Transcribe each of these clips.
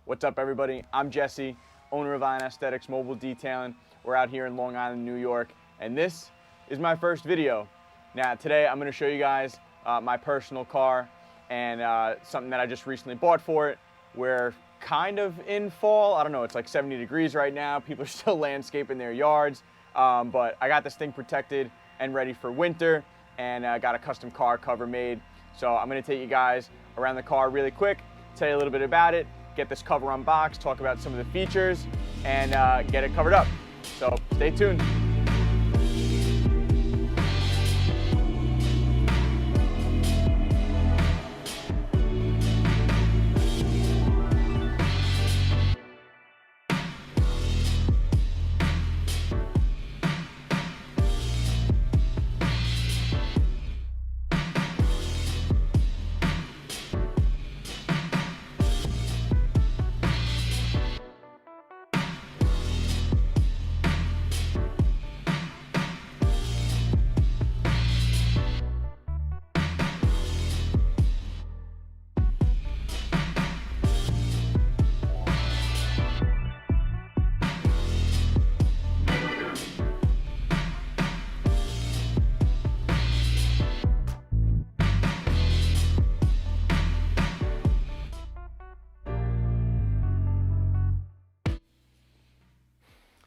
What's up, everybody? I'm Jesse, owner of Ion Aesthetics Mobile Detailing. We're out here in Long Island, New York, and this is my first video. Now, today I'm going to show you guys my personal car and something that I just recently bought for it. We're kind of in fall. I don't know, it's like 70 degrees right now. People are still landscaping their yards, but I got this thing protected and ready for winter, and got a custom car cover made. So I'm going to take you guys around the car really quick, tell you a little bit about it, get this cover unboxed, talk about some of the features, and get it covered up. So stay tuned.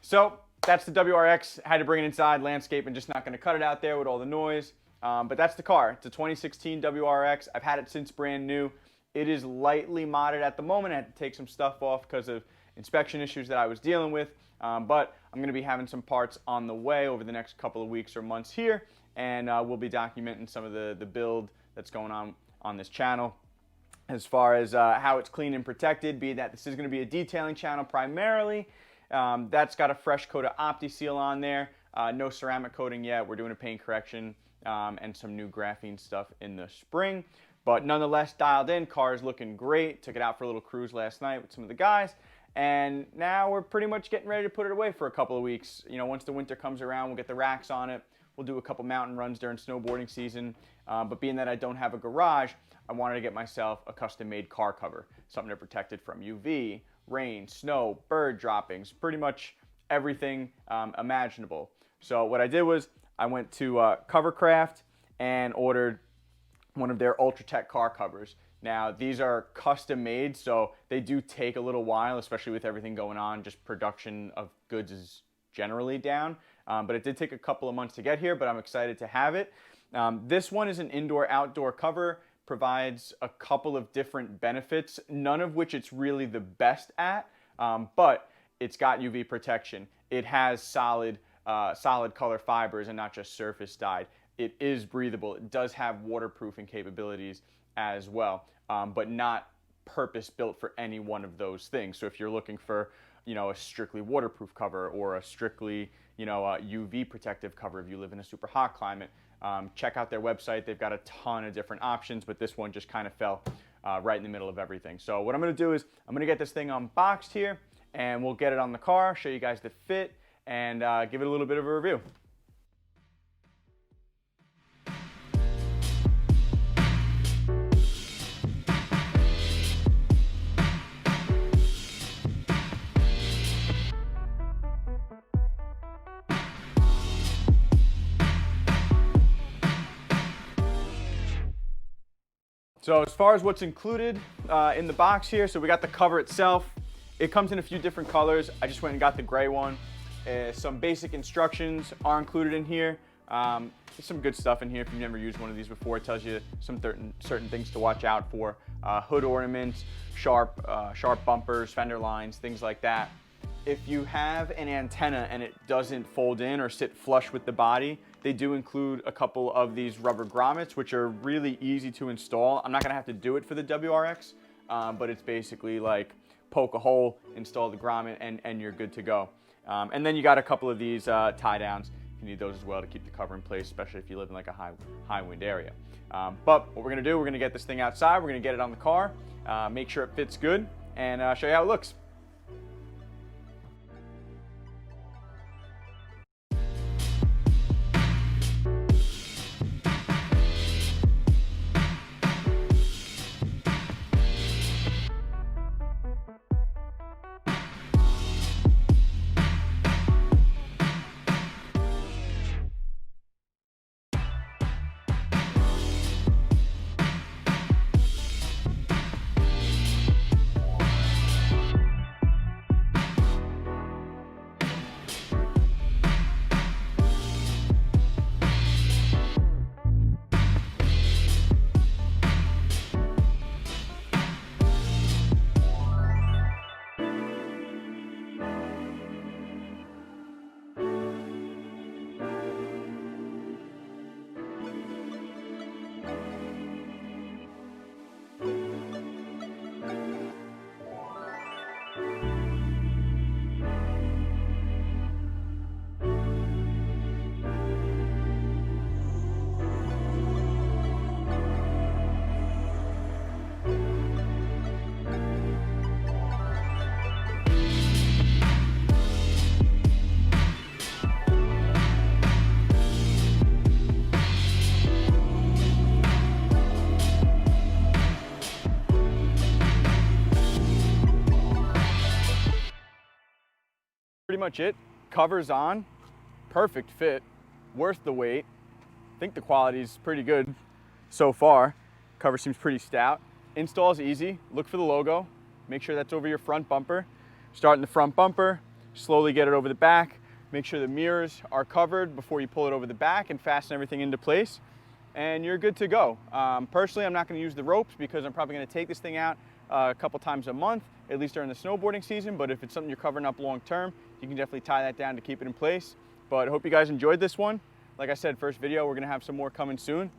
So that's the WRX. Had to bring it inside, landscape, and just not going to cut it out there with all the noise. But that's the car. It's a 2016 WRX. I've had it since brand new. It is lightly modded at the moment. I had to take some stuff off because of inspection issues that I was dealing with. But I'm going to be having some parts on the way over the next couple of weeks or months here. And we'll be documenting some of the build that's going on this channel. As far as how it's clean and protected, be that this is going to be a detailing channel primarily. That's got a fresh coat of OptiSeal on there. No ceramic coating yet. We're doing a paint correction and some new graphene stuff in the spring. But nonetheless, dialed in. Car is looking great. Took it out for a little cruise last night with some of the guys. And now we're pretty much getting ready to put it away for a couple of weeks. You know, once the winter comes around, we'll get the racks on it. We'll do a couple mountain runs during snowboarding season. But being that I don't have a garage, I wanted to get myself a custom-made car cover. Something to protect it from UV, rain, snow, bird droppings, pretty much everything imaginable. So what I did was I went to Covercraft and ordered one of their UltraTect car covers. Now, these are custom made, so they do take a little while, especially with everything going on. Just production of goods is generally down, but it did take a couple of months to get here, but I'm excited to have it. This one is an indoor-outdoor cover. Provides a couple of different benefits, none of which it's really the best at, but it's got UV protection. It has solid color fibers and not just surface dyed. It is breathable. It does have waterproofing capabilities as well, but not purpose built for any one of those things. So if you're looking for, you know, a strictly waterproof cover or a strictly, you know, UV protective cover if you live in a super hot climate, check out their website. They've got a ton of different options, but this one just kind of fell right in the middle of everything. So what I'm going to do is I'm going to get this thing unboxed here, and we'll get it on the car, show you guys the fit, and give it a little bit of a review. So as far as what's included in the box here, so we got the cover itself. It comes in a few different colors. I just went and got the gray one. Some basic instructions are included in here. There's some good stuff in here if you've never used one of these before. It tells you some certain things to watch out for. Hood ornaments, sharp bumpers, fender lines, things like that. If you have an antenna and it doesn't fold in or sit flush with the body, they do include a couple of these rubber grommets, which are really easy to install. I'm not gonna have to do it for the WRX, but it's basically like poke a hole, install the grommet, and you're good to go. And then you got a couple of these tie downs. You need those as well to keep the cover in place, especially if you live in like a high wind area. But what we're gonna do, we're gonna get this thing outside, we're gonna get it on the car, make sure it fits good, and show you how it looks. much it. Covers on, perfect fit, worth the wait. I think the quality is pretty good so far. Cover seems pretty stout. Install is easy. Look for the logo. Make sure that's over your front bumper. Start in the front bumper, slowly get it over the back. Make sure the mirrors are covered before you pull it over the back and fasten everything into place. And you're good to go. Personally, I'm not going to use the ropes because I'm probably going to take this thing out a couple times a month, at least during the snowboarding season. But if it's something you're covering up long term, you can definitely tie that down to keep it in place. But I hope you guys enjoyed this one. Like I said, first video, we're going to have some more coming soon.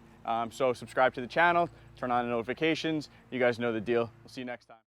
So subscribe to the channel, turn on the notifications. You guys know the deal. We'll see you next time.